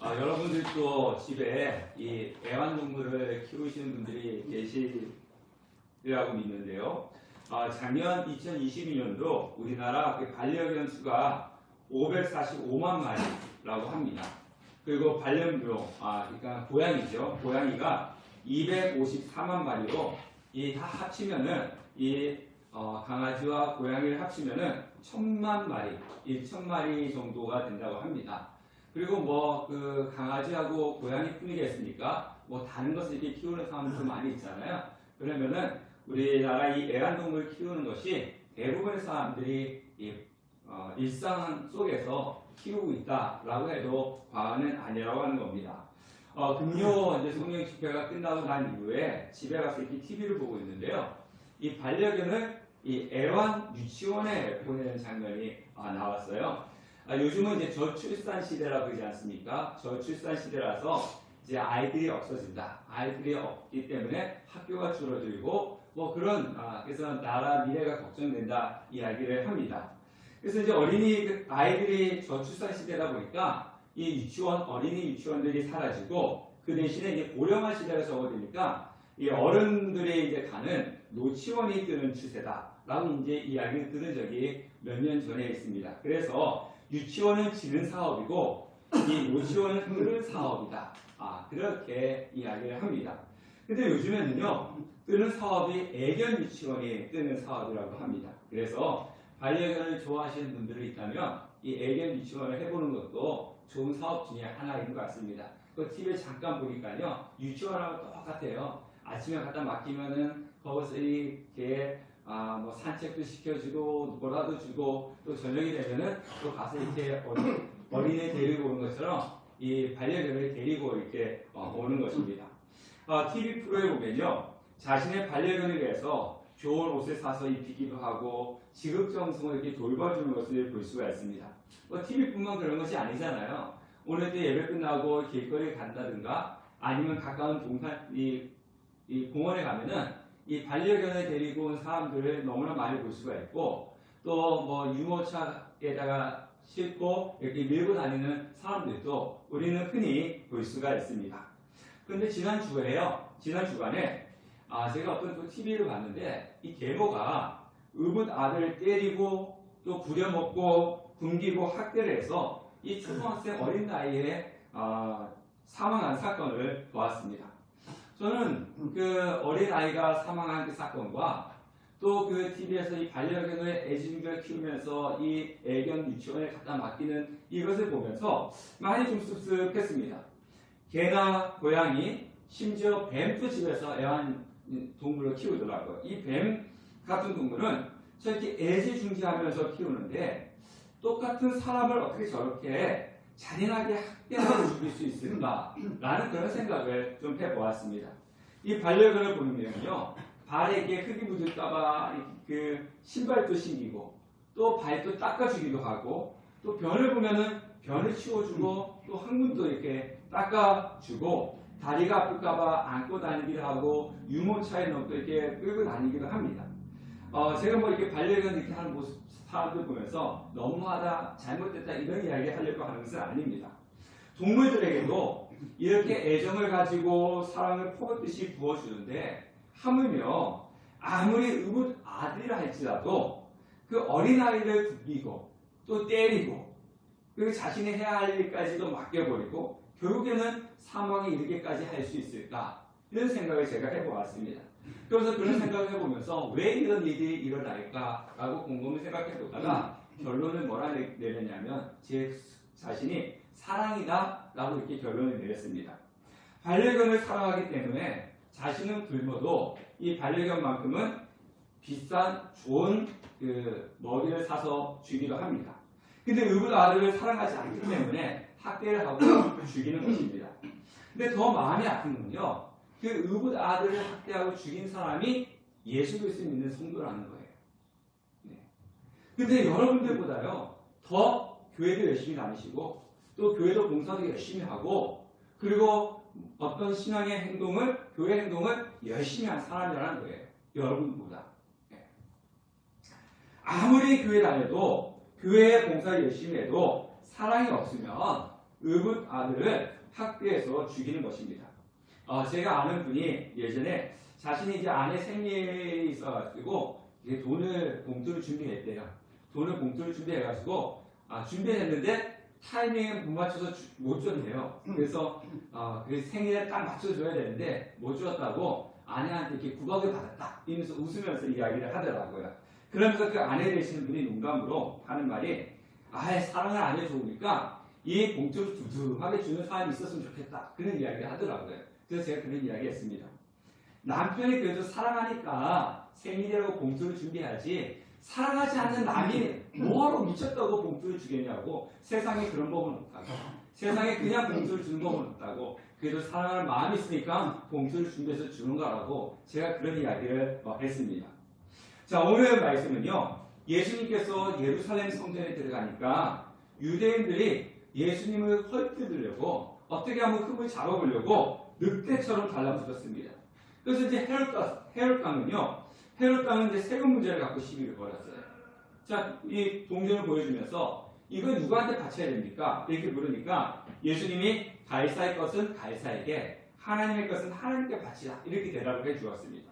여러분들도 집에 이 애완동물을 키우시는 분들이 계시리라고 믿는데요. 작년 2022년도 우리나라 반려견 수가 545만 마리라고 합니다. 그리고 반려묘, 그러니까 고양이죠. 고양이가 254만 마리로 이 다 합치면은 강아지와 고양이를 합치면은 1000만 마리, 1000마리 정도가 된다고 합니다. 그리고 강아지하고 고양이뿐이겠습니까? 다른 것을 이렇게 키우는 사람들도 많이 있잖아요. 그러면은 우리나라 이 애완동물 키우는 것이 대부분의 사람들이 일상 속에서 키우고 있다라고 해도 과언은 아니라고 하는 겁니다. 금요 이제 성령 집회가 끝나고 난 이후에 집에 가서 이렇게 TV를 보고 있는데요. 이 반려견을 이 애완 유치원에 보내는 장면이 나왔어요. 요즘은 이제 저출산 시대라고 그러지 않습니까? 저출산 시대라서 이제 아이들이 없어진다. 아이들이 없기 때문에 학교가 줄어들고 그래서 나라 미래가 걱정된다 이야기를 합니다. 그래서 이제 아이들이 저출산 시대다 보니까 이 어린이 유치원들이 사라지고 그 대신에 이제 고령화 시대가 접어드니까 이 어른들이 이제 가는 노치원이 뜨는 추세다라고 이제 이야기를 들은 적이 몇 년 전에 있습니다. 그래서 유치원은 지는 사업이고 이 노치원은 뜨는 사업이다. 그렇게 이야기를 합니다. 근데 요즘에는요, 뜨는 사업이 애견 유치원이 뜨는 사업이라고 합니다. 그래서 반려견을 좋아하시는 분들이 있다면 이 애견 유치원을 해보는 것도 좋은 사업 중에 하나인 것 같습니다. 그 TV에 잠깐 보니까요, 유치원하고 똑같아요. 아침에 갖다 맡기면은 거기서 이렇게 산책도 시켜주고 뭐라도 주고 또 저녁이 되면은 또 가서 이렇게 어린애 데리고 오는 것처럼 이 반려견을 데리고 이렇게 오는 것입니다. TV 프로에 보면요, 자신의 반려견에 대해서 좋은 옷을 사서 입히기도 하고 지극정성을 이렇게 돌봐주는 것을 볼 수가 있습니다. TV뿐만 그런 것이 아니잖아요. 오늘 때 예배 끝나고 길거리에 간다든가 아니면 가까운 이 공원에 가면은 이 반려견을 데리고 온 사람들을 너무나 많이 볼 수가 있고 또 유모차에다가 싣고 이렇게 밀고 다니는 사람들도 우리는 흔히 볼 수가 있습니다. 그런데 지난 주간에 제가 어떤 또 TV를 봤는데 이 계모가 의붓 아들을 때리고 또 부려먹고 굶기고 학대를 해서 이 초등학생 어린 나이에 사망한 사건을 보았습니다. 저는 그 어린 아이가 사망한 그 사건과 또 그 TV에서 이 반려견을 애지중지를 키우면서 이 애견 유치원에 갖다 맡기는 이것을 보면서 많이 좀 씁쓸했습니다. 개나 고양이, 심지어 뱀도 집에서 애완동물을 키우더라고요. 이 뱀 같은 동물은 저렇게 애지중지하면서 키우는데 똑같은 사람을 어떻게 저렇게 잔인하게 학대하고 죽일 수 있을까라는 그런 생각을 좀 해보았습니다. 이 반려견을 보면요, 발에 이렇게 흙이 묻을까봐 그 신발도 신기고 또 발도 닦아주기도 하고 또 변을 보면은 변을 치워주고 또 항문도 이렇게 닦아주고 다리가 아플까봐 안고 다니기도 하고 유모차에 넣고 이렇게 끌고 다니기도 합니다. 제가 이렇게 반려견 이렇게 하는 모습 사람들 보면서 너무하다, 잘못됐다 이런 이야기 하려고 하는 것은 아닙니다. 동물들에게도 이렇게 애정을 가지고 사랑을 퍼붓듯이 부어주는데 하물며 아무리 의붓 아들이라 할지라도 그 어린아이를 굶기고 또 때리고 그리고 자신이 해야 할 일까지도 맡겨버리고 결국에는 사망에 이르게까지 할 수 있을까 이런 생각을 제가 해보았습니다. 그래서 그런 생각을 해보면서 왜 이런 일이 일어날까라고 곰곰이 생각해보다가 결론을 뭐라 내렸냐면 제 자신이 사랑이다라고 이렇게 결론을 내렸습니다. 반려견을 사랑하기 때문에 자신은 굶어도 이 반려견만큼은 비싼 좋은 그 먹이를 사서 주기도 합니다. 근데 의붓 아들을 사랑하지 않기 때문에 학대를 하고 죽이는 것입니다. 근데 더 마음이 아픈 건요, 그 의붓 아들을 학대하고 죽인 사람이 예수 그리스도 믿는 성도라는 거예요. 근데 여러분들보다요, 더 교회도 열심히 다니시고, 또 교회도 봉사도 열심히 하고, 그리고 어떤 신앙의 행동을, 교회 행동을 열심히 한 사람이라는 거예요. 여러분보다. 아무리 교회 다녀도, 교회에 봉사를 열심히 해도, 사랑이 없으면 의붓 아들을 학교에서 죽이는 것입니다. 제가 아는 분이 예전에 자신이 이제 아내 생일이 있어가지고 돈을 봉투를 준비했대요. 돈을 봉투를 준비해가지고 준비했는데 타이밍에 못 맞춰서 못 줬네요. 그래서 그 생일에 딱 맞춰줘야 되는데 못 줬다고 아내한테 이렇게 구박을 받았다 이러면서 웃으면서 이야기를 하더라고요. 그러면서 그 아내 되시는 분이 농담으로 하는 말이 사랑을 안 해주니까 이 봉투를 두툼하게 주는 사람이 있었으면 좋겠다 그런 이야기를 하더라고요. 그래서 제가 그런 이야기 했습니다. 남편이 그래도 사랑하니까 생일이라고 봉투를 준비하지 사랑하지 않는 남이 뭐하러 미쳤다고 봉투를 주겠냐고. 세상에 그런 법은 없다고. 세상에 그냥 봉투를 주는 법은 없다고. 그래도 사랑하는 마음이 있으니까 봉투를 준비해서 주는 거라고 제가 그런 이야기를 했습니다. 자, 오늘 말씀은요. 예수님께서 예루살렘 성전에 들어가니까 유대인들이 예수님을 헐뜯으려고 어떻게 하면 흠을 잡아보려고 늑대처럼 달라붙었습니다. 그래서 이제 헤롯 왕은 이제 세금 문제를 갖고 시비를 걸었어요. 자, 이 동전을 보여주면서 이거 누구한테 바쳐야 됩니까? 이렇게 물으니까 예수님이 가이사의 것은 가이사에게, 하나님의 것은 하나님께 바치라 이렇게 대답을 해주었습니다.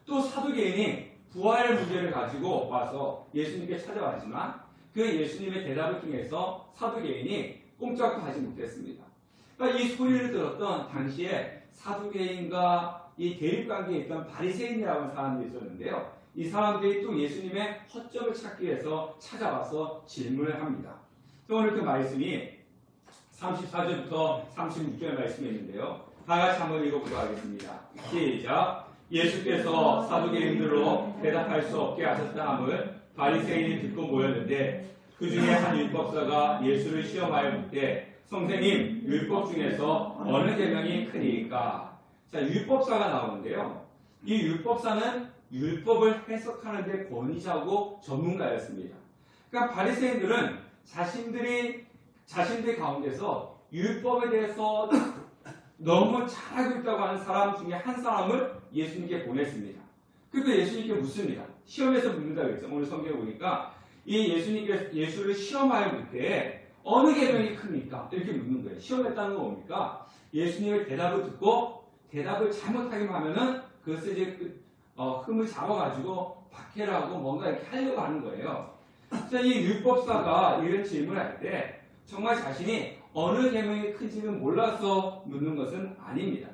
또 사두개인이 부활의 문제를 가지고 와서 예수님께 찾아왔지만 그 예수님의 대답을 통해서 사두개인이 꼼짝도 하지 못했습니다. 그러니까 이 소리를 들었던 당시에 사두개인과 이 대립관계에 있던 바리새인이라고 하는 사람들이 있었는데요. 이 사람들이 또 예수님의 허점을 찾기 위해서 찾아와서 질문을 합니다. 또 오늘 그 말씀이 34절부터 36절 말씀이 있는데요. 다 같이 한번 읽어보도록 하겠습니다. 시작. 예수께서 사두개인들로 대답할 수 없게 하셨다 함을 바리새인이 듣고 모였는데 그 중에 한 율법사가 예수를 시험하여 묻되 선생님, 율법 중에서 어느 계명이 크니까? 자, 율법사가 나오는데요. 이 율법사는 율법을 해석하는 데 권위자고 전문가였습니다. 그러니까 바리새인들은 자신들 가운데서 율법에 대해서 너무 잘하고 있다고 하는 사람 중에 한 사람을 예수님께 보냈습니다. 그래서 예수님께 묻습니다. 시험에서 묻는다고 했죠. 오늘 성경에 보니까 이 예수님께 예수를 시험하여 묻되 어느 계명이 큽니까? 이렇게 묻는 거예요. 시험했다는 건 뭡니까? 예수님의 대답을 듣고 대답을 잘못하기만 하면은 그것을 이제 흠을 잡아가지고 박해라고 뭔가 이렇게 하려고 하는 거예요. 자, 이 율법사가 이런 질문을 할 때 정말 자신이 어느 계명이 큰지는 몰라서 묻는 것은 아닙니다.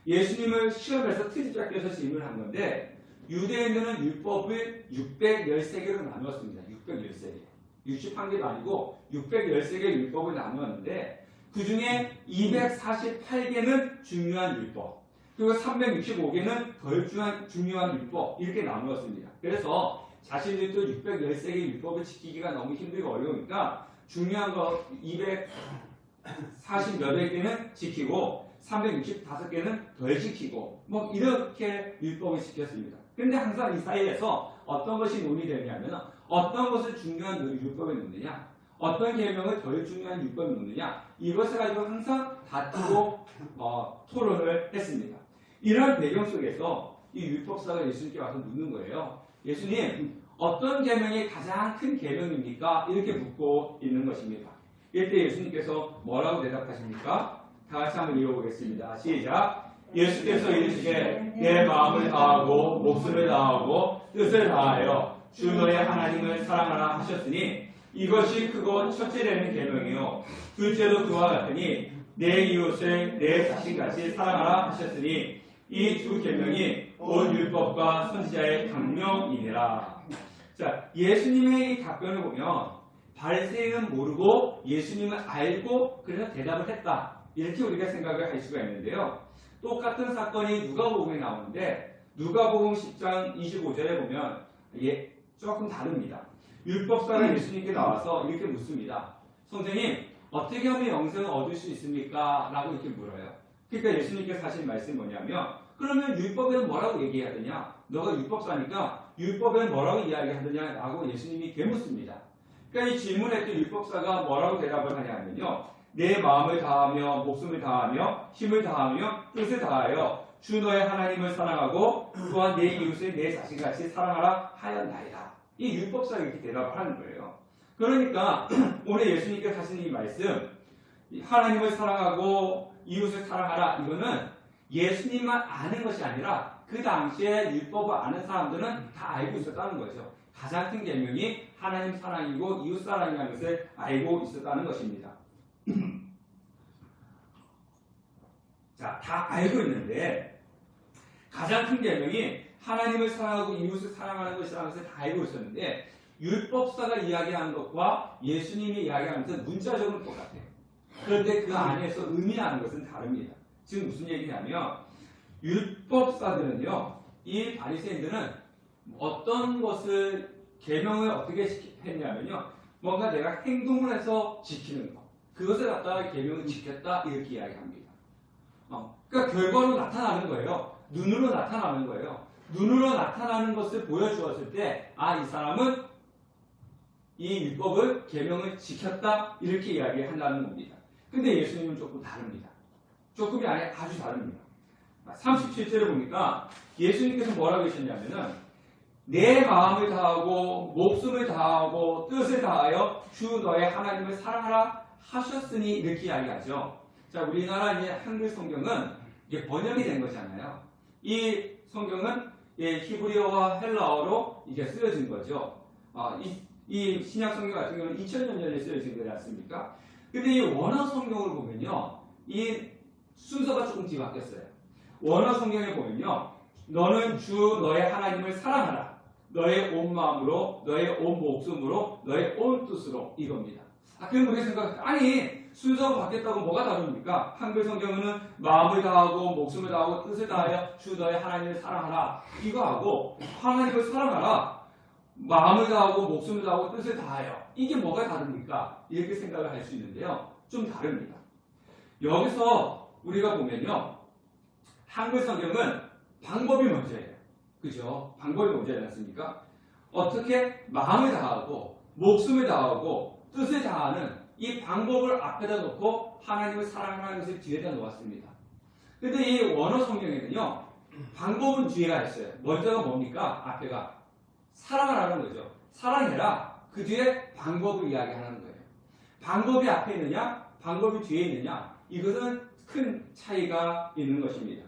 예수님을 시험해서 트집잡기 위해서 질문을 한 건데 유대인들은 율법을 613개로 나누었습니다. 613개. 61개도 아니고 613개의 율법을 나누었는데 그 중에 248개는 중요한 율법 그리고 365개는 덜 중요한 율법 이렇게 나누었습니다. 그래서 자신들도 613개의 율법을 지키기가 너무 힘들고 어려우니까 중요한 거 240몇 개는 지키고 365개는 덜 지키고 뭐 이렇게 율법을 지켰습니다. 그런데 항상 이 사이에서 어떤 것이 논의되냐면 어떤 것을 중요한 율법에 놓느냐 어떤 계명을 덜 중요한 율법에 놓느냐 이것을 가지고 항상 다투고 토론을 했습니다. 이런 배경 속에서 이 율법사가 예수님께 와서 묻는 거예요. 예수님 어떤 계명이 가장 큰 계명입니까? 이렇게 묻고 있는 것입니다. 이때 예수님께서 뭐라고 대답하십니까? 다 같이 한번 읽어보겠습니다. 시작. 예수께서 이르시되 내 마음을 다하고 목숨을 다하고 뜻을 다하여 주 너의 하나님을 사랑하라 하셨으니 이것이 크고 첫째 되는 계명이요 둘째도 그와 같으니 내 이웃을 내 자신같이 사랑하라 하셨으니 이 두 계명이 온 율법과 선지자의 강령이니라. 자, 예수님의 이 답변을 보면 바리새인은 모르고 예수님을 알고 그래서 대답을 했다. 이렇게 우리가 생각을 할 수가 있는데요. 똑같은 사건이 누가복음에 나오는데 누가복음 10장 25절에 보면 조금 다릅니다. 율법사가 예수님께 나와서 이렇게 묻습니다. 선생님, 어떻게 하면 영생을 얻을 수 있습니까? 라고 이렇게 물어요. 그러니까 예수님께서 하신 말씀이 뭐냐면 그러면 율법에는 뭐라고 얘기하느냐? 너가 율법사니까 율법에는 뭐라고 이야기하느냐? 라고 예수님이 되묻습니다. 그러니까 이 질문했던 율법사가 뭐라고 대답을 하냐면요. 내 마음을 다하며 목숨을 다하며 힘을 다하며 뜻을 다하여 주 너의 하나님을 사랑하고 또한 내 이웃을 내 자신같이 사랑하라 하였나이다. 이 율법사가 이렇게 대답을 하는 거예요. 그러니까 오늘 예수님께서 하신 이 말씀 하나님을 사랑하고 이웃을 사랑하라. 이거는 예수님만 아는 것이 아니라 그 당시에 율법을 아는 사람들은 다 알고 있었다는 거죠. 가장 큰 계명이 하나님 사랑이고 이웃 사랑이라는 것을 알고 있었다는 것입니다. 자, 다 알고 있는데 가장 큰 계명이 하나님을 사랑하고 이웃을 사랑하는 것이라는 것을 다 알고 있었는데 율법사가 이야기하는 것과 예수님이 이야기하는 것은 문자적으로 똑같아요. 그런데 그 안에서 의미하는 것은 다릅니다. 지금 무슨 얘기냐면 율법사들은요, 이 바리새인들은 어떤 것을 계명을 어떻게 했냐면요, 뭔가 내가 행동을 해서 지키는 것, 그것을 갖다가 계명을 지켰다 이렇게 이야기합니다. 그러니까 결과로 나타나는 거예요. 눈으로 나타나는 거예요. 눈으로 나타나는 것을 보여주었을 때, 아, 이 사람은 이 율법을 계명을 지켰다 이렇게 이야기한다는 겁니다. 근데 예수님은 조금 다릅니다. 조금이 아니라 아주 다릅니다. 37절에 보니까 예수님께서 뭐라고 하셨냐면은 내 마음을 다하고 목숨을 다하고 뜻을 다하여 주 너의 하나님을 사랑하라 하셨으니 이렇게 이야기하죠. 자, 우리나라 이제 한글 성경은 이게 번역이 된 거잖아요. 이 성경은 히브리어와 헬라어로 이게 쓰여진 거죠. 이 신약 성경 같은 경우는 2000년 전에 쓰여진 거지 않습니까? 근데 이 원어 성경을 보면요, 이 순서가 조금 뒤바뀌었어요. 원어 성경에 보면요, 너는 주 너의 하나님을 사랑하라. 너의 온 마음으로, 너의 온 목숨으로, 너의 온 뜻으로 이겁니다. 그럼 우리가 생각해요. 아니, 순서가 바뀌었다고 뭐가 다릅니까? 한글 성경은 마음을 다하고 목숨을 다하고 뜻을 다하여 주 너의 하나님을 사랑하라. 이거하고 하나님을 사랑하라. 마음을 다하고 목숨을 다하고 뜻을 다하여. 이게 뭐가 다릅니까? 이렇게 생각을 할 수 있는데요. 좀 다릅니다. 여기서 우리가 보면요, 한글 성경은 방법이 먼저예요. 그죠? 방법이 먼저지 않습니까? 어떻게 마음을 다하고 목숨을 다하고 뜻을 다하는 이 방법을 앞에다 놓고 하나님을 사랑하는 것을 뒤에다 놓았습니다. 근데 이 원어 성경에는요, 방법은 뒤에가 있어요. 먼저가 뭡니까? 앞에가 사랑을 하는 거죠. 사랑해라. 그 뒤에 방법을 이야기하는 거예요. 방법이 앞에 있느냐, 방법이 뒤에 있느냐, 이것은 큰 차이가 있는 것입니다.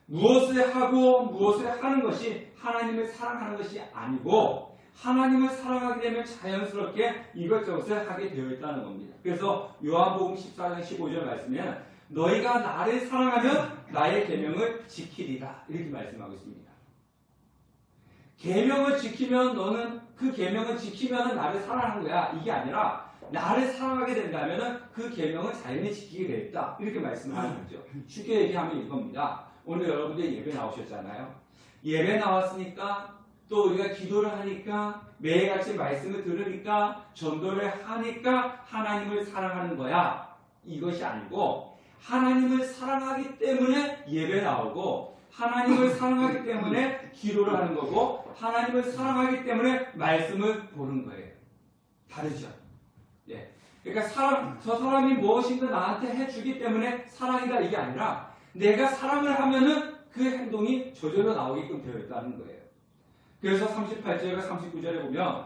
무엇을 하고 무엇을 하는 것이 하나님을 사랑하는 것이 아니고 하나님을 사랑하게 되면 자연스럽게 이것저것을 하게 되어 있다는 겁니다. 그래서 요한복음 14장 15절 말씀에는 너희가 나를 사랑하면 나의 계명을 지키리라 이렇게 말씀하고 있습니다. 계명을 지키면 너는 그 계명을 지키면 나를 사랑하는 거야. 이게 아니라 나를 사랑하게 된다면 그 계명을 자연히 지키게 되겠다. 이렇게 말씀하는 거죠. 쉽게 얘기하면 이겁니다. 오늘 여러분들 예배 나오셨잖아요. 예배 나왔으니까 또 우리가 기도를 하니까 매일같이 말씀을 들으니까 전도를 하니까 하나님을 사랑하는 거야. 이것이 아니고 하나님을 사랑하기 때문에 예배 나오고 하나님을 사랑하기 때문에 기도를 하는 거고 하나님을 사랑하기 때문에 말씀을 보는 거예요. 다르죠? 예. 그러니까 저 사람이 무엇인가 나한테 해주기 때문에 사랑이다 이게 아니라 내가 사랑을 하면은 그 행동이 저절로 나오게끔 되어 있다는 거예요. 그래서 38절과 39절에 보면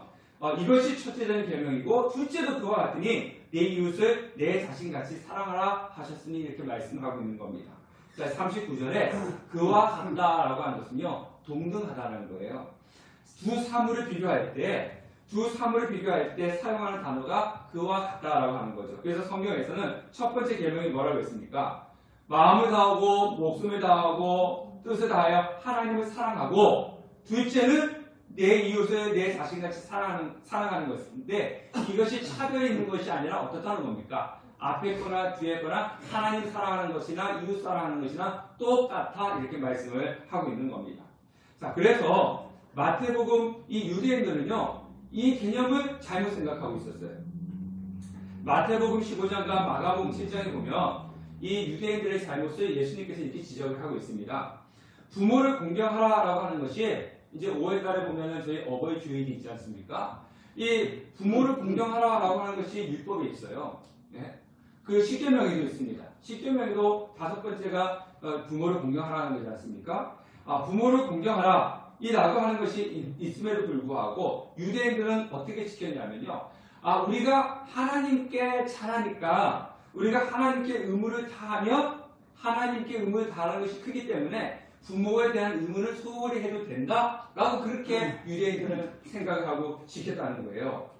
이것이 첫째는 계명이고 둘째도 그와 같으니 내 이웃을 내 자신같이 사랑하라 하셨으니 이렇게 말씀하고 있는 겁니다. 자, 39절에 그와 같다라고 하는 것은요, 동등하다는 거예요. 두 사물을 비교할 때 사용하는 단어가 그와 같다라고 하는 거죠. 그래서 성경에서는 첫 번째 계명이 뭐라고 했습니까? 마음을 다하고 목숨을 다하고 뜻을 다하여 하나님을 사랑하고 둘째는 내 이웃을 내 자신같이 사랑하는 것인데 이것이 차별이 있는 것이 아니라 어떻다는 겁니까? 앞에 거나 뒤에 거나 하나님 사랑하는 것이나 이웃 사랑하는 것이나 똑같아 이렇게 말씀을 하고 있는 겁니다. 자, 그래서 마태복음 이 유대인들은요 이 개념을 잘못 생각하고 있었어요. 마태복음 15장과 마가복음 7장에 보면 이 유대인들의 잘못을 예수님께서 이렇게 지적을 하고 있습니다. 부모를 공경하라라고 하는 것이 이제 5월달에 보면은 저희 어버이 주일이 있지 않습니까? 이 부모를 공경하라라고 하는 것이 율법에 있어요. 네? 그 십계명에도 있습니다. 십계명에도 다섯 번째가 부모를 공경하라는 거지 않습니까? 부모를 공경하라 이라고 하는 것이 있음에도 불구하고 유대인들은 어떻게 지켰냐면요. 우리가 하나님께 잘하니까 우리가 하나님께 의무를 다하면 하나님께 의무를 다하는 것이 크기 때문에 부모에 대한 의무는 소홀히 해도 된다라고 그렇게 유대인들은 생각을 하고 지켰다는 거예요.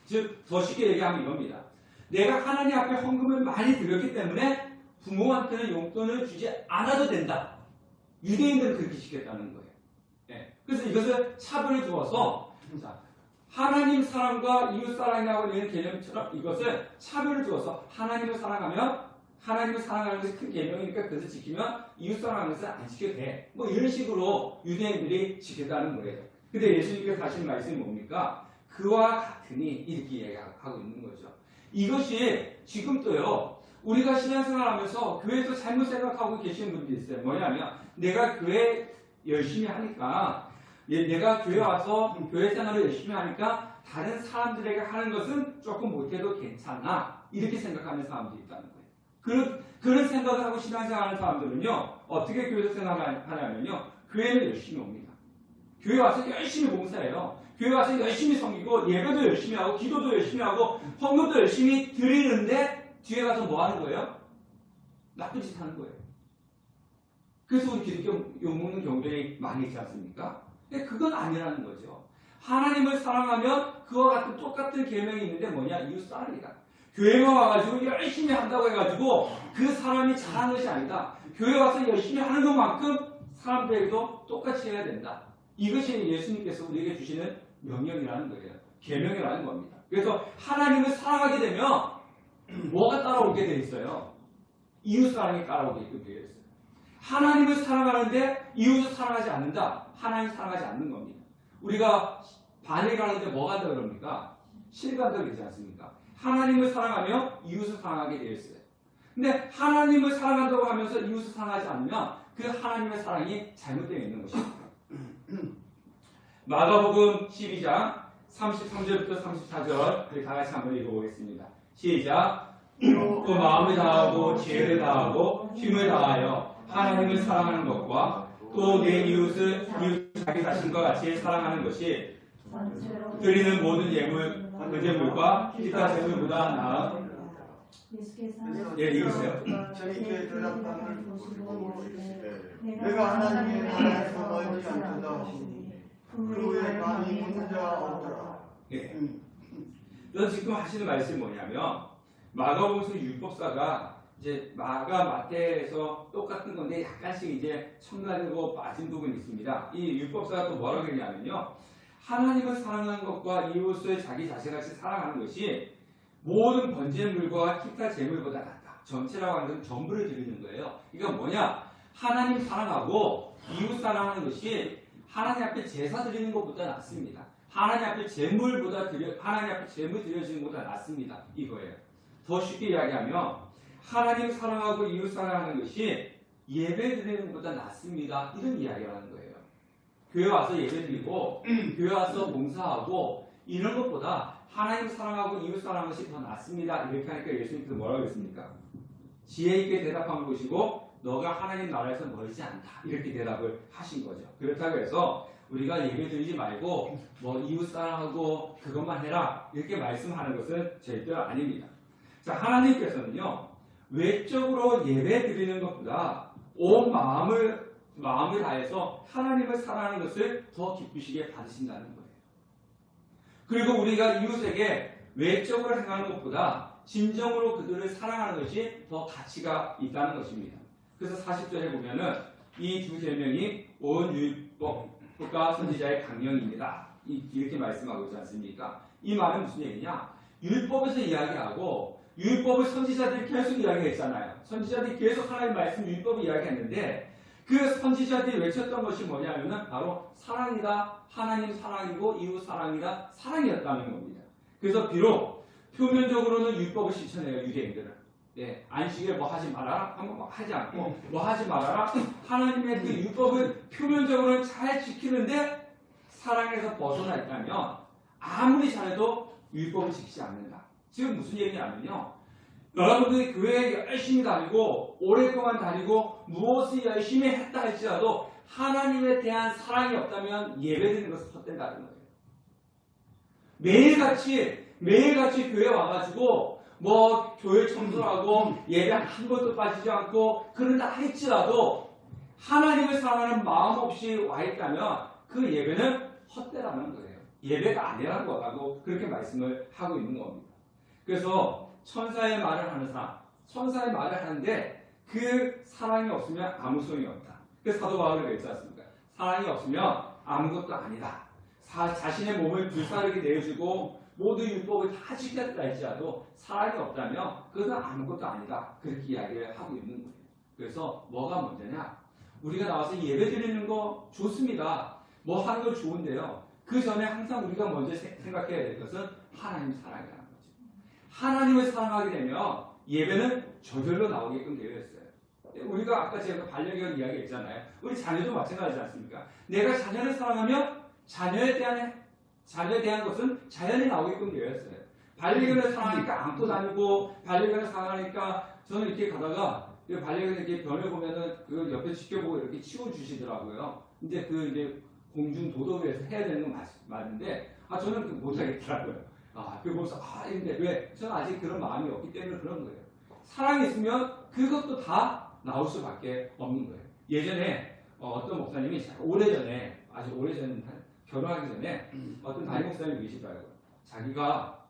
즉 더 쉽게 얘기하면 이겁니다. 내가 하나님 앞에 헌금을 많이 드렸기 때문에 부모한테는 용돈을 주지 않아도 된다. 유대인들은 그렇게 지켰다는 거예요. 그래서 이것을 차별을 두어서 하나님 사랑과 이웃 사랑이라고 하는 개념처럼 이것을 차별을 두어서 하나님을 사랑하면 하나님을 사랑하는 것이 큰 계명이니까 그것을 지키면 이웃 사랑하는 것을 안 지켜도 돼. 뭐 이런 식으로 유대인들이 지켰다는 거예요. 근데 예수님께서 하신 말씀이 뭡니까? 그와 같으니 이렇게 얘기하고 있는 거죠. 이것이 지금도요. 우리가 신앙생활하면서 교회에서 잘못 생각하고 계시는 분들이 있어요. 뭐냐면 내가 교회 열심히 하니까 내가 교회 와서 교회 생활을 열심히 하니까 다른 사람들에게 하는 것은 조금 못해도 괜찮아. 이렇게 생각하는 사람들이 있다는 거예요. 그런 생각을 하고 신앙생활하는 사람들은요. 어떻게 교회에서 생활하냐면요. 교회는 열심히 옵니다. 교회 와서 열심히 봉사해요. 교회 와서 열심히 섬기고 예배도 열심히 하고 기도도 열심히 하고 헌금도 열심히 드리는데 뒤에 가서 뭐 하는 거예요? 나쁜 짓 하는 거예요. 그래서 우리 기독교 욕먹는 경우들이 많이 있지 않습니까? 근데 그건 아니라는 거죠. 하나님을 사랑하면 그와 같은 똑같은 계명이 있는데 뭐냐? 이웃 사랑이다. 교회만 와가지고 열심히 한다고 해가지고 그 사람이 잘하는 것이 아니다. 교회 와서 열심히 하는 것만큼 사람들에게도 똑같이 해야 된다. 이것이 예수님께서 우리에게 주시는 명령이라는 거예요. 계명이라는 겁니다. 그래서 하나님을 사랑하게 되면 뭐가 따라오게 돼 있어요? 이웃 사랑이 따라오게끔 되어 있어요. 하나님을 사랑하는데 이웃을 사랑하지 않는다. 하나님 사랑하지 않는 겁니다. 우리가 반일 가는데 뭐가 더 그럽니까? 실간다 그러지 않습니까? 하나님을 사랑하며 이웃을 사랑하게 되어 있어요. 근데 하나님을 사랑한다고 하면서 이웃을 사랑하지 않으면 그 하나님의 사랑이 잘못되어 있는 것입니다. 마가복음 12장 33절부터 34절 우리 다 같이 한번 읽어보겠습니다. 시작. 또 마음을 다하고 지혜를 다하고 힘을 다하여 하나님을 사랑하는 것과 또 내 이웃을 자기 자신과 같이 사랑하는 것이 드리는 모든 예물, 번제물과 기타 제물보다 나은. 예, 읽으세요. 저희 교회 조작단을 보시되 내가 하나님의 나라에서 멀지 않는다 하시니 그 후에 많이 혼자 얻더라. 예. 너 지금 하시는 말씀이 뭐냐면 마가복음서 율법사가 이제 마가 마태에서 똑같은 건데 약간씩 이제 첨가되고 빠진 부분이 있습니다. 이 율법사가 또 뭐라고 했냐면요. 하나님을 사랑하는 것과 이웃을 자기 자신같이 사랑하는 것이 모든 번제물과 기타 제물보다 낫다. 전체라고 하는 건 전부를 드리는 거예요. 이건 뭐냐? 하나님 사랑하고 이웃 사랑하는 것이 하나님 앞에 제사 드리는 것보다 낫습니다. 하나님 앞에 제물 드려지는 것보다 낫습니다. 이거예요. 더 쉽게 이야기하면 하나님 사랑하고 이웃 사랑하는 것이 예배 드리는 것보다 낫습니다. 이런 이야기를 하는 거예요. 교회 와서 예배 드리고 교회 와서 봉사하고 이런 것보다 하나님 사랑하고 이웃 사랑하는 것이 더 낫습니다. 이렇게 하니까 예수님께서 뭐라고 했습니까? 지혜 있게 대답한 것이고 너가 하나님 나라에서 멀지 않다. 이렇게 대답을 하신 거죠. 그렇다고 해서 우리가 예배 드리지 말고 뭐 이웃 사랑하고 그것만 해라. 이렇게 말씀하는 것은 절대 아닙니다. 자, 하나님께서는요. 외적으로 예배 드리는 것보다 온 마음을 다해서 하나님을 사랑하는 것을 더 기쁘시게 받으신다는 거예요. 그리고 우리가 이웃에게 외적으로 행하는 것보다 진정으로 그들을 사랑하는 것이 더 가치가 있다는 것입니다. 그래서 40절에 보면은 이 두 계명이 온 율법과 선지자의 강령입니다. 이렇게 말씀하고 있지 않습니까? 이 말은 무슨 얘기냐? 율법에서 이야기하고 율법을 선지자들이 계속 이야기했잖아요. 선지자들이 계속 하나님 말씀 율법을 이야기했는데 그 선지자들이 외쳤던 것이 뭐냐면 바로 사랑이다. 하나님 사랑이고 이웃 사랑이다. 사랑이었다는 겁니다. 그래서 비록 표면적으로는 율법을 실천해요. 유대인들은. 예, 안식일 뭐 하지 말아라 하면 뭐 하지 않고 뭐 하지 말아라. 하나님의 그 율법을 표면적으로는 잘 지키는데 사랑에서 벗어나 있다면 아무리 잘해도 율법을 지키지 않는다. 지금 무슨 얘기냐면요. 여러분들이 교회에 열심히 다니고 오랫동안 다니고 무엇을 열심히 했다 할지라도 하나님에 대한 사랑이 없다면 예배드리는 것은 헛된다는 거예요. 매일같이 교회 와가지고 뭐 교회 청소하고 예배 한 번도 빠지지 않고 그런다 할지라도 하나님을 사랑하는 마음 없이 와 있다면 그 예배는 헛되라는 거예요. 예배가 아니라는 거라고 그렇게 말씀을 하고 있는 겁니다. 그래서 천사의 말을 하는 사람, 천사의 말을 하는데 그 사랑이 없으면 아무 소용이 없다. 그래서 사도 바울이 그랬지 않습니까? 사랑이 없으면 아무것도 아니다. 자신의 몸을 불사르게 내어주고 모든 율법을 다 지켰다 할지라도 사랑이 없다면 그것은 아무것도 아니다. 그렇게 이야기를 하고 있는 거예요. 그래서 뭐가 문제냐? 우리가 나와서 예배 드리는 거 좋습니다. 뭐 하는 거 좋은데요. 그 전에 항상 우리가 먼저 생각해야 될 것은 하나님 사랑이라는 거죠. 하나님을 사랑하게 되면 예배는 저절로 나오게끔 되어 있어요. 우리가 아까 제가 반려견 이야기했잖아요. 우리 자녀도 마찬가지지 않습니까? 내가 자녀를 사랑하면 자녀에 대한 것은 자연히 나오게끔 되어 있어요. 반려견을 사랑하니까 안고 다니고 반려견을 사랑하니까 저는 이렇게 가다가 반려견 이렇게 변을 보면은 그 옆에 지켜보고 이렇게 치워주시더라고요. 근데 그 이제 공중 도덕에서 해야 되는 건 맞는데 저는 그 못하겠더라고요. 그거 보면서 근데 왜? 저는 아직 그런 마음이 없기 때문에 그런 거예요. 사랑이 있으면 그것도 다 나올 수밖에 없는 거예요. 예전에 어떤 목사님이 오래전에 아주 오래전 결혼하기 전에 어떤 담임 목사님이 계시더라고요. 자기가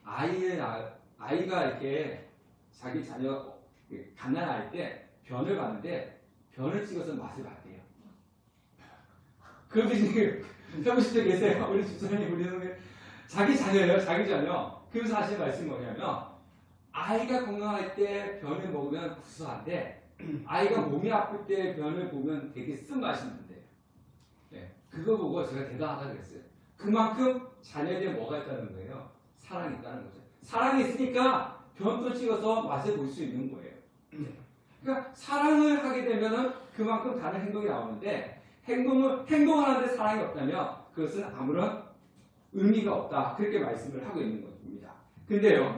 아이가 이렇게 자기 자녀 갓난아이 때 변을 봤는데 변을 찍어서 맛을 봤대요. 그런데 지금 해보신 적 계세요? 우리 집사님 우리는 자기 자녀예요. 자기 자녀. 그래서 하시는 말씀이 뭐냐면 아이가 건강할 때 변을 먹으면 구수한데 아이가 몸이 아플 때 변을 보면 되게 쓴맛이 나는데 그거 보고 제가 대단하다고 그랬어요. 그만큼 자녀에 대해 뭐가 있다는 거예요? 사랑이 있다는 거죠. 사랑이 있으니까 변도 찍어서 맛을 볼 수 있는 거예요. 그러니까 사랑을 하게 되면은 그만큼 다른 행동이 나오는데 행동을 하는데 사랑이 없다면 그것은 아무런 의미가 없다. 그렇게 말씀을 하고 있는 겁니다. 근데요,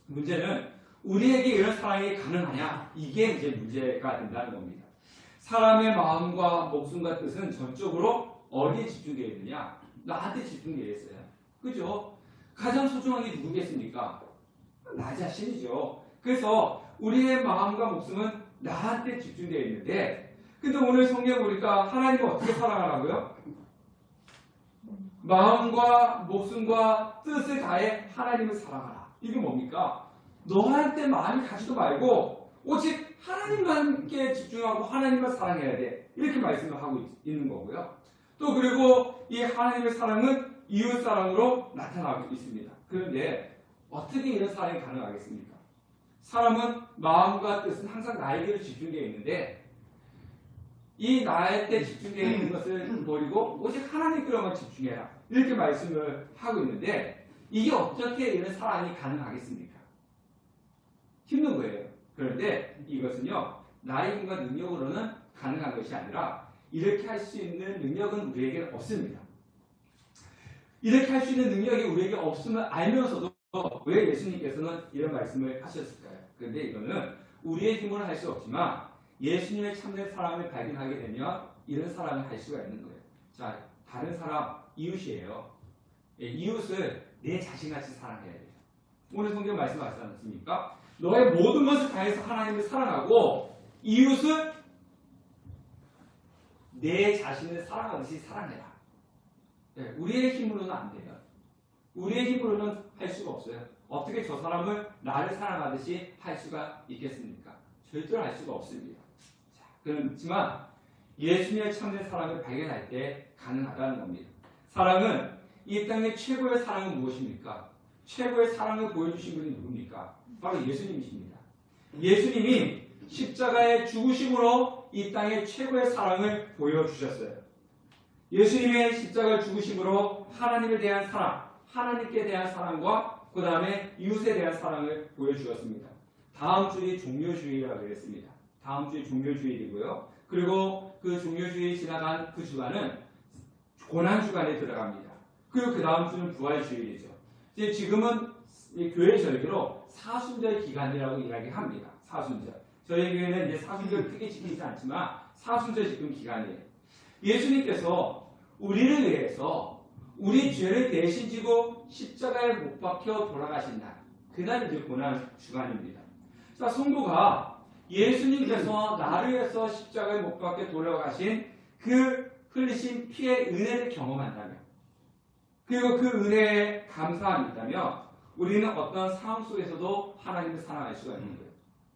문제는 우리에게 이런 사랑이 가능하냐? 이게 이제 문제가 된다는 겁니다. 사람의 마음과 목숨과 뜻은 전적으로 어디에 집중되어 있느냐? 나한테 집중되어 있어요. 그죠? 가장 소중한 게 누구겠습니까? 나 자신이죠. 그래서 우리의 마음과 목숨은 나한테 집중되어 있는데 근데 오늘 성경 보니까 하나님을 어떻게 사랑하라고요? 마음과 목숨과 뜻을 다해 하나님을 사랑하라. 이게 뭡니까? 너한테 마음이 가지도 말고 오직 하나님만께 집중하고 하나님만 사랑해야 돼. 이렇게 말씀을 하고 있는 거고요. 또 그리고 이 하나님의 사랑은 이웃 사랑으로 나타나고 있습니다. 그런데 어떻게 이런 사랑이 가능하겠습니까? 사람은 마음과 뜻은 항상 나에게로 집중되어 있는데 이 나한테 집중되어 있는 것을 버리고 오직 하나님께로만 집중해라. 이렇게 말씀을 하고 있는데 이게 어떻게 이런 사랑이 가능하겠습니까? 힘든 거예요. 그런데 이것은요, 나의 힘과 능력으로는 가능한 것이 아니라 이렇게 할 수 있는 능력은 우리에게 없습니다. 이렇게 할 수 있는 능력이 우리에게 없음을 알면서도 왜 예수님께서는 이런 말씀을 하셨을까요? 그런데 이거는 우리의 힘으로 할 수 없지만 예수님의 참된 사랑을 발견하게 되면 이런 사랑을 할 수가 있는 거예요. 자, 다른 사람, 이웃이에요. 이웃을 내 자신같이 사랑해야 돼요. 오늘 성경 말씀하시지 않습니까? 너의 모든 것을 다해서 하나님을 사랑하고 이웃을 내 자신을 사랑하듯이 사랑해라. 우리의 힘으로는 안 돼요. 우리의 힘으로는 할 수가 없어요. 어떻게 저 사람을 나를 사랑하듯이 할 수가 있겠습니까? 절대로 할 수가 없습니다. 자, 그렇지만 예수님의 참된 사랑을 발견할 때 가능하다는 겁니다. 사랑은 이 땅의 최고의 사랑은 무엇입니까? 최고의 사랑을 보여주신 분이 누굽니까? 바로 예수님이십니다. 예수님이 십자가의 죽으심으로 이 땅의 최고의 사랑을 보여주셨어요. 예수님의 십자가 죽으심으로 하나님에 대한 사랑, 하나님께 대한 사랑과 그 다음에 이웃에 대한 사랑을 보여주었습니다. 다음 주일이 종료주일이라고 했습니다. 다음 주일 종료주일이고요. 그리고 그 종료주일 지나간 그 주간은 고난주간에 들어갑니다. 그리고 그 다음 주는 부활주일이죠. 이제 지금은 교회 절기로 사순절 기간이라고 이야기합니다. 사순절. 저희 교회는 이제 사순절 크게 지키지 않지만 사순절 지금 기간이에요. 예수님께서 우리를 위해서 우리 죄를 대신 지고 십자가에 못 박혀 돌아가신 날, 그날 이제 고난 주간입니다. 자, 성도가 예수님께서 나를 위해서 십자가에 못 박혀 돌아가신 그 흘리신 피의 은혜를 경험한다면, 그리고 그 은혜에 감사함이 있다면 우리는 어떤 상황 속에서도 하나님을 사랑할 수가 있는 거예요.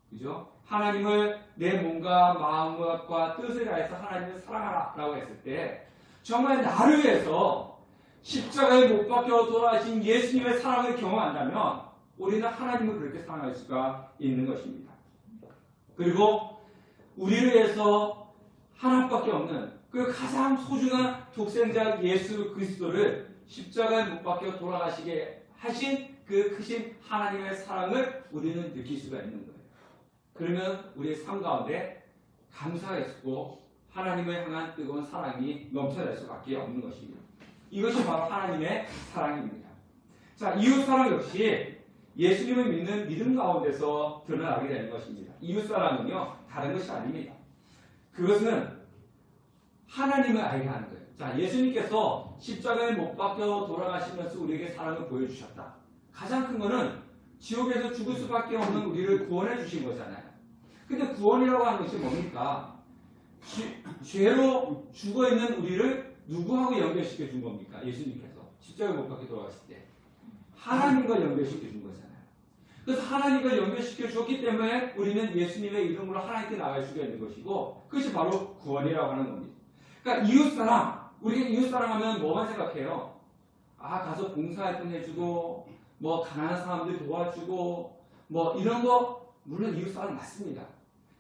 그죠? 하나님을 내 몸과 마음과 뜻을 다해서 하나님을 사랑하라 라고 했을 때 정말 나를 위해서 십자가에 못 박혀 돌아가신 예수님의 사랑을 경험한다면 우리는 하나님을 그렇게 사랑할 수가 있는 것입니다. 그리고 우리를 위해서 하나밖에 없는 그 가장 소중한 독생자 예수 그리스도를 십자가에 못 박혀 돌아가시게 하신 그 크신 하나님의 사랑을 우리는 느낄 수가 있는 거예요. 그러면 우리의 삶 가운데 감사가 있고 하나님을 향한 뜨거운 사랑이 넘쳐날 수밖에 없는 것입니다. 이것이 바로 하나님의 사랑입니다. 자, 이웃사랑 역시 예수님을 믿는 믿음 가운데서 드러나게 되는 것입니다. 이웃사랑은요, 다른 것이 아닙니다. 그것은 하나님을 알게 하는 거예요. 자, 예수님께서 십자가에 못 박혀 돌아가시면서 우리에게 사랑을 보여주셨다. 가장 큰 거는 지옥에서 죽을 수밖에 없는 우리를 구원해 주신 거잖아요. 근데 구원이라고 하는 것이 뭡니까? 죄로 죽어있는 우리를 누구하고 연결시켜 준 겁니까? 예수님께서 십자가에 못 박혀 돌아가실 때 하나님과 연결시켜 준 거잖아요. 그래서 하나님과 연결시켜 주었기 때문에 우리는 예수님의 이름으로 하나님께 나갈 수가 있는 것이고, 그것이 바로 구원이라고 하는 겁니다. 그러니까 이웃사랑, 우리가 이웃사랑하면 뭐만 생각해요? 아, 가서 봉사활동 해주고 뭐 가난한 사람들 도와주고 뭐 이런 거, 물론 이웃사랑 맞습니다.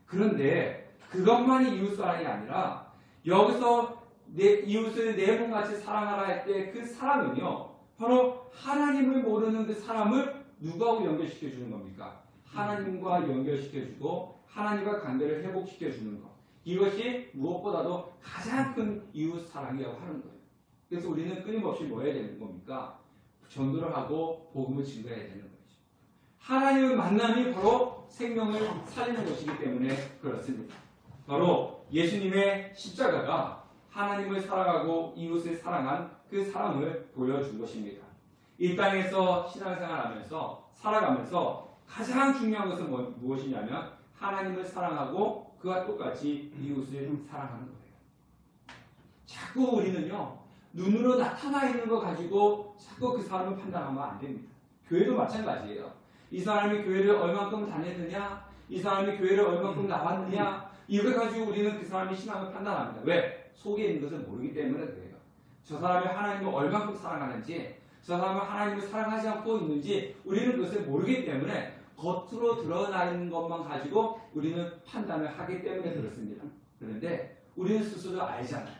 그런데 그것만이 이웃사랑이 아니라 여기서 내 이웃을 내 몸같이 사랑하라 할 때 그 사랑은요, 바로 하나님을 모르는 그 사람을 누구하고 연결시켜주는 겁니까? 하나님과 연결시켜주고 하나님과 관계를 회복시켜주는 것. 이것이 무엇보다도 가장 큰 이웃사랑이라고 하는 거예요. 그래서 우리는 끊임없이 뭐 해야 되는 겁니까? 전도를 하고 복음을 증거해야 되는 거죠. 하나님의 만남이 바로 생명을 살리는 것이기 때문에 그렇습니다. 바로 예수님의 십자가가 하나님을 사랑하고 이웃을 사랑한 그 사랑을 보여준 것입니다. 이 땅에서 신앙생활하면서 살아가면서 가장 중요한 것은 무엇이냐면 하나님을 사랑하고 그와 똑같이 이웃을 사랑하는 거예요. 자꾸 우리는요, 눈으로 나타나 있는 거 가지고 자꾸 그 사람을 판단하면 안 됩니다. 교회도 마찬가지예요. 이 사람이 교회를 얼만큼 다녔느냐, 이 사람이 교회를 얼만큼 나왔느냐, 이걸 가지고 우리는 그 사람의 신앙을 판단합니다. 왜? 속에 있는 것을 모르기 때문에 그래요. 저 사람이 하나님을 얼만큼 사랑하는지, 저 사람은 하나님을 사랑하지 않고 있는지 우리는 그것을 모르기 때문에 겉으로 드러나 있는 것만 가지고 우리는 판단을 하기 때문에 그렇습니다. 그런데 우리는 스스로 알잖아요.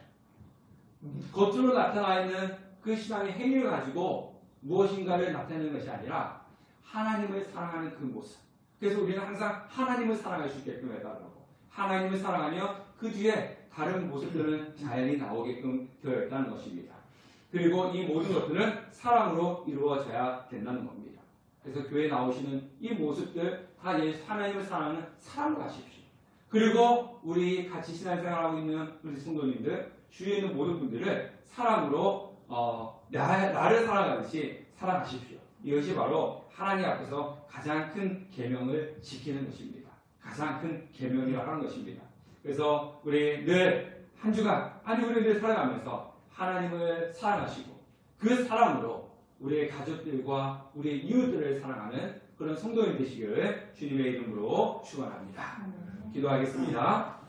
겉으로 나타나 있는 그 신앙의 행위를 가지고 무엇인가를 나타내는 것이 아니라 하나님을 사랑하는 그 모습. 그래서 우리는 항상 하나님을 사랑할 수 있게끔 해달라고. 하나님을 사랑하며 그 뒤에 다른 모습들은 자연히 나오게끔 되어 있다는 것입니다. 그리고 이 모든 것들은 사랑으로 이루어져야 된다는 겁니다. 그래서 교회에 나오시는 이 모습들 다 하나님을 사랑하는 사랑으로 하십시오. 그리고 우리 같이 신앙생활하고 있는 우리 성도님들, 주위에 있는 모든 분들을 사랑으로 나를 사랑하듯이 사랑하십시오. 이것이 바로 하나님 앞에서 가장 큰 계명을 지키는 것입니다. 가장 큰 계명이라고 하는 것입니다. 그래서 우리 늘 한 주간, 우리 늘 살아가면서 하나님을 사랑하시고 그 사랑으로 우리의 가족들과 우리의 이웃들을 사랑하는 그런 성도님 되시기를 주님의 이름으로 축원합니다. 기도하겠습니다.